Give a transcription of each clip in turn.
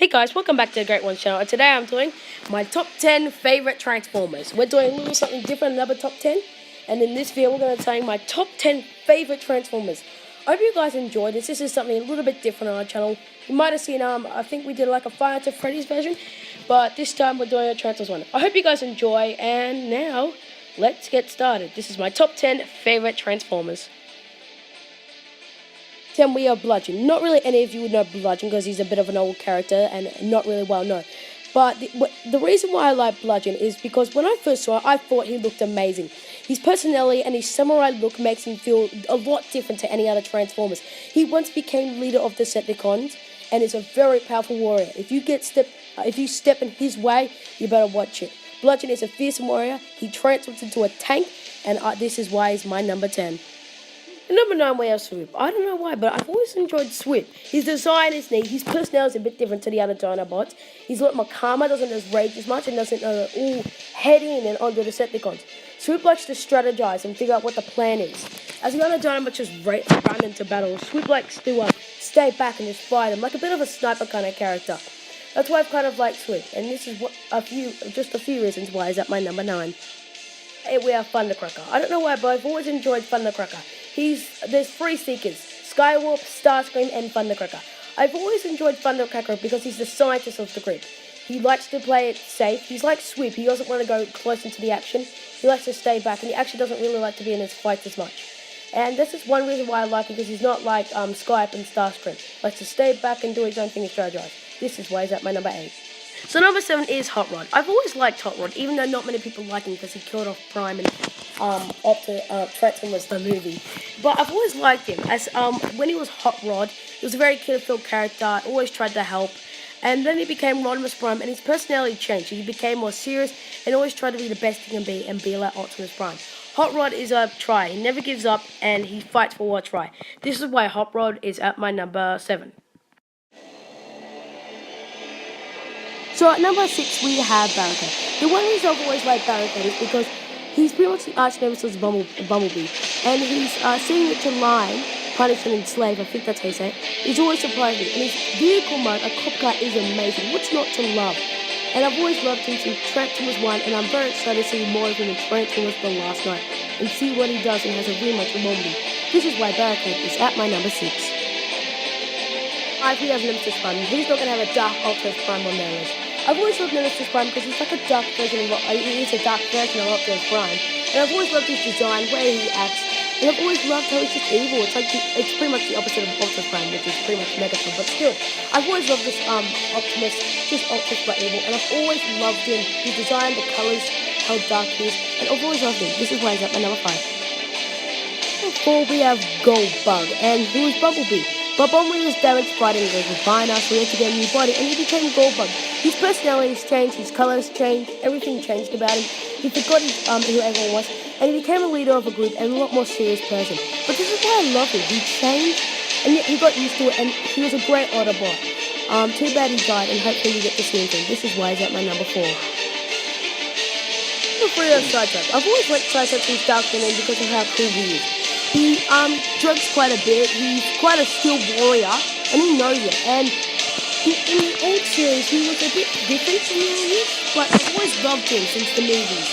Hey guys, welcome back to the Great Ones channel. And today I'm doing my top 10 favorite Transformers. We're doing a little something different, another top 10. And in this video, we're going to tell you my top 10 favorite Transformers. I hope you guys enjoyed this. This is something a little bit different on our channel. You might have seen, I think we did like a Five Nights at Freddy's version. But this time we're doing a Transformers one. I hope you guys enjoy. And now, let's get started. This is my top 10 favorite Transformers. 10, we have Bludgeon. Not really any of you would know Bludgeon because he's a bit of an old character and not really well known. But the reason why I like Bludgeon is because when I first saw it, I thought he looked amazing. His personality and his samurai look makes him feel a lot different to any other Transformers. He once became leader of the Decepticons and is a very powerful warrior. If you step in his way, you better watch it. Bludgeon is a fearsome warrior. He transforms into a tank, and this is why he's my number 10. And number 9, we have Swoop. I don't know why, but I've always enjoyed Swoop. His design is neat. His personality is a bit different to the other Dinobots. He's a lot more calmer, doesn't just rage as much, and doesn't all head in and onto the Decepticons. Swoop likes to strategize and figure out what the plan is. As the other Dinobots just run into battle, Swoop likes to stay back and just fight him, like a bit of a sniper kind of character. That's why I've kind of liked Swoop, and this is just a few reasons why he's at my number 9. We have Thundercracker. I don't know why, but I've always enjoyed Thundercracker. There's 3 Seekers, Skywarp, Starscream, and Thundercracker. I've always enjoyed Thundercracker because he's the scientist of the group. He likes to play it safe. He's like Swoop. He doesn't want to go close into the action. He likes to stay back, and he actually doesn't really like to be in his fights as much. And this is one reason why I like him, because he's not like Skype and Starscream. He likes to stay back and do his own thing and strategize. This is why he's at my number 8. So number 7 is Hot Rod. I've always liked Hot Rod, even though not many people like him because he killed off Prime and Transformers the movie. But I've always liked him as when he was Hot Rod, he was a very kid-filled character. Always tried to help, and then he became Rodimus Prime, and his personality changed. He became more serious and always tried to be the best he can be and be like Optimus Prime. Hot Rod is a try. He never gives up and he fights for what's right. This is why Hot Rod is at my number 7. So at number 6 we have Barricade. The one reason I've always liked Barricade is because he's pretty much the arch nemesis of Bumblebee. And he's seeing it to line, punish and enslave, I think that's how you say it. He's always surprised me. And his vehicle mode, a cop car, is amazing. What's not to love? And I've always loved him since Transformers 1, and I'm very excited to see more of him in Transformers The Last Night and see what he does and has a rematch with Bumblebee. This is why Barricade is at my number 6. We have Nemesis Prime. Who's not going to have a Dark Optimus Prime on their list? I've always loved Nemesis Prime because he's like a dark version of Optimus Prime. And I've always loved his design, where he acts, and I've always loved how he's just evil. It's pretty much the opposite of Optimus Prime, which is pretty much Megatron, but still, I've always loved this Optimus, just Optimus but evil, and I've always loved him. His design, the colours, how dark he is, and I've always loved him. This is why he's at my number 5. Before we have Goldbug, and who is Bumblebee? But Bumblebee was damaged fighting with Viner, so he had to get a new body, and he became Goldbug. His personality has changed, his colours changed, everything changed about him. He forgot who everyone was, and he became a leader of a group and a lot more serious person. But this is why I love him. He changed, and yet he got used to it, and he was a great Autobot. Too bad he died, and hopefully we get to see him. This is why he's at my number 4. Number 3 is Cyclops. I've always liked Cyclops since Dark Phoenix because of how cool he is. He drugs quite a bit. He's quite a skilled warrior, and he knows it. And in the old series, he was a bit different from the movies, but I've always loved him since the movies.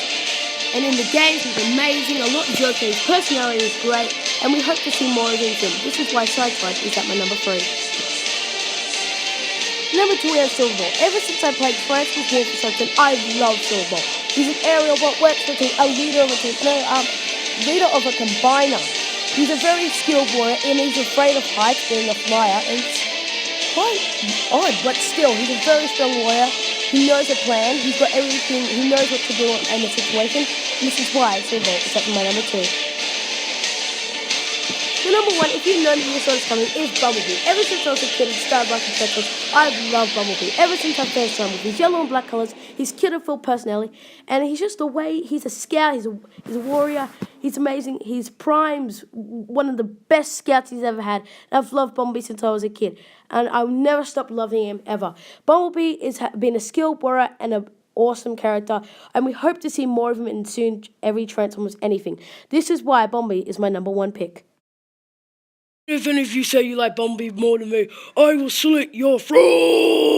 And in the games, he's amazing, a lot joking. His personality is great, and we hope to see more of him soon. This is why Cyclops is at my number 3. Number 2, we have Silverball. Ever since I played Transformers War for Something, I love Silverball. He's an aerial bot, works for a team, a leader of a team, leader of a combiner. He's a very skilled warrior, and he's afraid of heights, being a flyer, and it's quite odd, but still, he's a very strong warrior. He knows a plan, he's got everything, he knows what to do in the situation, and this is why Silverball is at my number 2. The number 1, if you know me, you saw this coming, is Bumblebee. Ever since I was a kid and started liking Transformers, I love Bumblebee. Ever since I first saw him with his yellow and black colours, his kid-filled personality, and he's just the way, he's a scout, he's a warrior, he's amazing. He's Prime's one of the best scouts he's ever had. And I've loved Bumblebee since I was a kid, and I'll never stop loving him ever. Bumblebee has been a skilled warrior and an awesome character, and we hope to see more of him in soon every Transformers anything. This is why Bumblebee is my number 1 pick. If any of you say you like Bumblebee more than me, I will slit your throat!